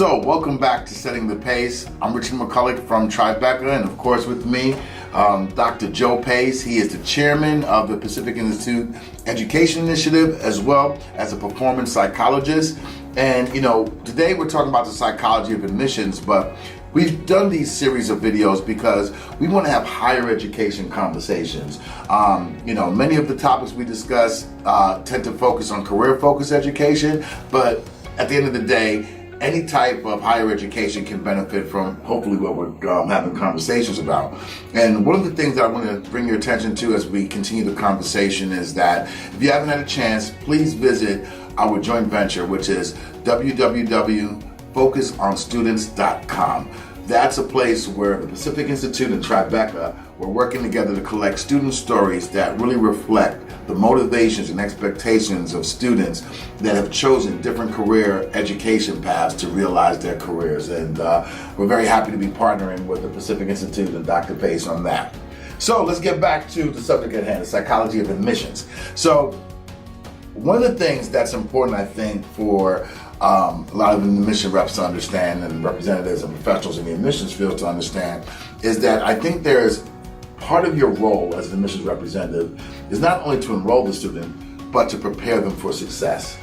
So, welcome back to Setting the Pace. I'm Richard McCullough from Tribeca, and of course with me, Dr. Joe Pace. He is the chairman of the Pacific Institute Education Initiative, as well as a performance psychologist. And today we're talking about the psychology of admissions, but we've done these series of videos because we want to have higher education conversations. Many of the topics we discuss tend to focus on career-focused education, but at the end of the day, any type of higher education can benefit from hopefully what we're having conversations about. And one of the things that I want to bring your attention to as we continue the conversation is that if you haven't had a chance, please visit our joint venture, which is www.focusonstudents.com. That's a place where the Pacific Institute and Tribeca, we're working together to collect student stories that really reflect the motivations and expectations of students that have chosen different career education paths to realize their careers. And we're very happy to be partnering with the Pacific Institute and Dr. Pace on that. So let's get back to the subject at hand, the psychology of admissions. So one of the things that's important, I think, for a lot of admission reps to understand and representatives and professionals in the admissions field to understand is that I think there's part of your role as an admissions representative is not only to enroll the student, but to prepare them for success.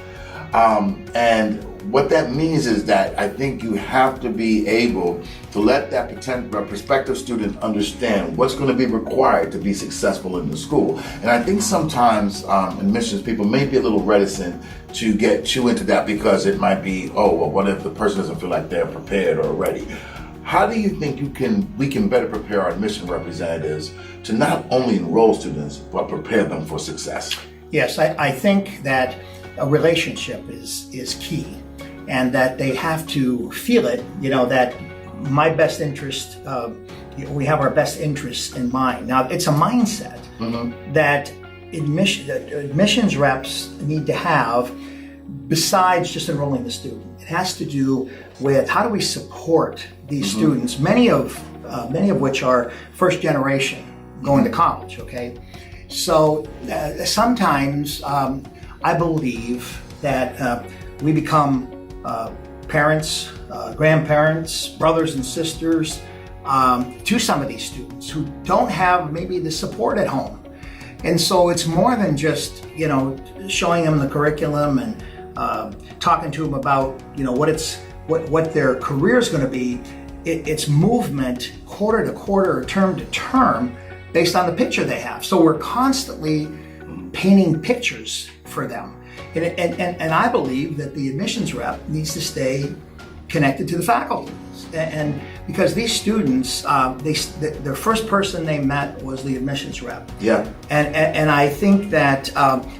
And what that means is that I think you have to be able to let that prospective student understand what's going to be required to be successful in the school. And I think sometimes admissions people may be a little reticent to get too into that because it might be, what if the person doesn't feel like they're prepared or ready? How do you think we can better prepare our admission representatives to not only enroll students, but prepare them for success? Yes, I think that a relationship is key, and that they have to feel it, that my best interest, we have our best interests in mind. Now, it's a mindset that admissions reps need to have besides just enrolling the student. It has to do with how do we support these students, many of which are first generation going to college, okay? So sometimes I believe that we become parents, grandparents, brothers and sisters to some of these students who don't have maybe the support at home. And so it's more than just, showing them the curriculum and talking to them about, what their career is going to be. It's movement quarter to quarter or term to term based on the picture they have. So we're constantly painting pictures for them. And I believe that the admissions rep needs to stay connected to the faculty. And because these students, the first person they met was the admissions rep. Yeah. And I think that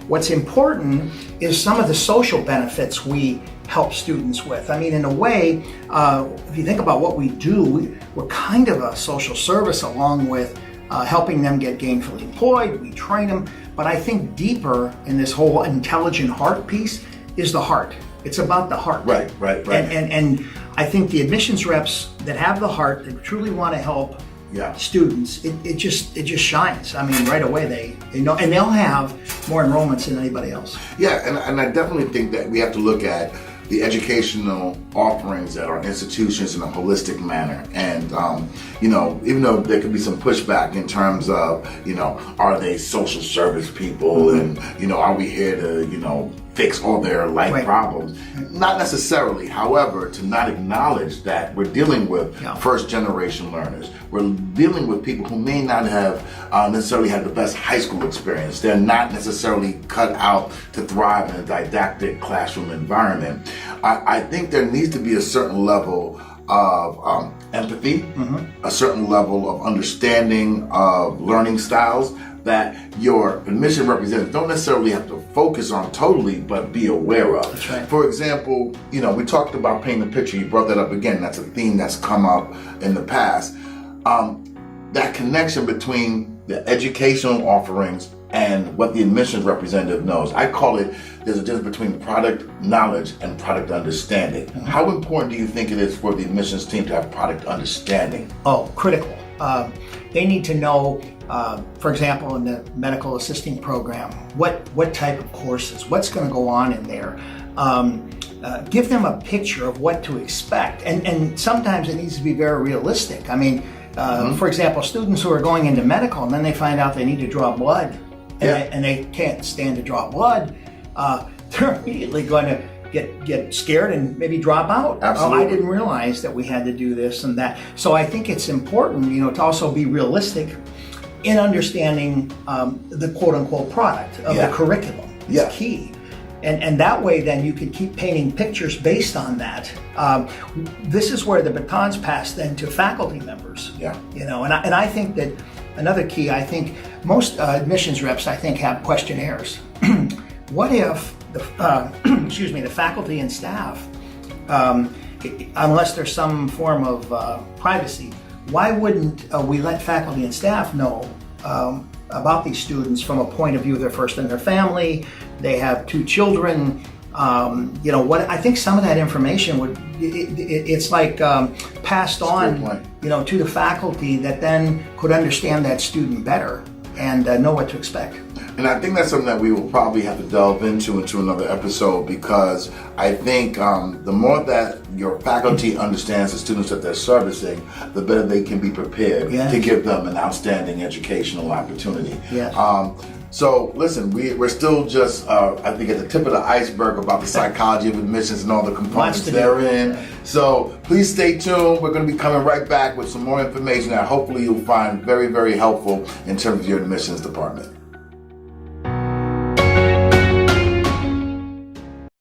what's important is some of the social benefits we help students with. I mean, in a way, if you think about what we do, we're kind of a social service along with helping them get gainfully employed. We train them. But I think deeper in this whole intelligent heart piece is the heart. It's about the heart. Right. And I think the admissions reps that have the heart, that truly want to help students, it just shines. I mean, right away they know, and they'll have more enrollments than anybody else. Yeah, and I definitely think that we have to look at the educational offerings at our institutions in a holistic manner. And, even though there could be some pushback in terms of, are they social service people and, are we here to, fix all their life problems? Not necessarily. However, to not acknowledge that we're dealing with first generation learners. We're dealing with people who may not have necessarily had the best high school experience. They're not necessarily cut out to thrive in a didactic classroom environment. I think there needs to be a certain level of empathy, a certain level of understanding of learning styles that your admission representatives don't necessarily have to focus on totally, but be aware of. That's right. For example, we talked about painting the picture. You brought that up again. That's a theme that's come up in the past. That connection between the educational offerings and what the admissions representative knows. I call it, there's a difference between product knowledge and product understanding. How important do you think it is for the admissions team to have product understanding? Oh, critical. They need to know, for example, in the medical assisting program, what type of courses, what's going to go on in there. give them a picture of what to expect. And sometimes it needs to be very realistic. I mean, for example, students who are going into medical and then they find out they need to draw blood and they can't stand to draw blood, they're immediately going to get scared and maybe drop out. Absolutely. Oh, I didn't realize that we had to do this and that. So I think it's important, to also be realistic in understanding the quote-unquote product of the curriculum. It's key. And that way then you can keep painting pictures based on that. This is where the baton's passed then to faculty members. And I think that another key, I think most admissions reps, I think, have questionnaires. What if the faculty and staff, unless there's some form of privacy, why wouldn't we let faculty and staff know about these students from a point of view? They're first in their family, they have 2 children. What I think some of that information it's like passed on, to the faculty that then could understand that student better and know what to expect. And I think that's something that we will probably have to delve into another episode, because I think the more that your faculty understands the students that they're servicing, the better they can be prepared to give them an outstanding educational opportunity. So listen, we're still just, I think, at the tip of the iceberg about the psychology of admissions and all the components therein. So please stay tuned. We're going to be coming right back with some more information that hopefully you'll find very, very helpful in terms of your admissions department.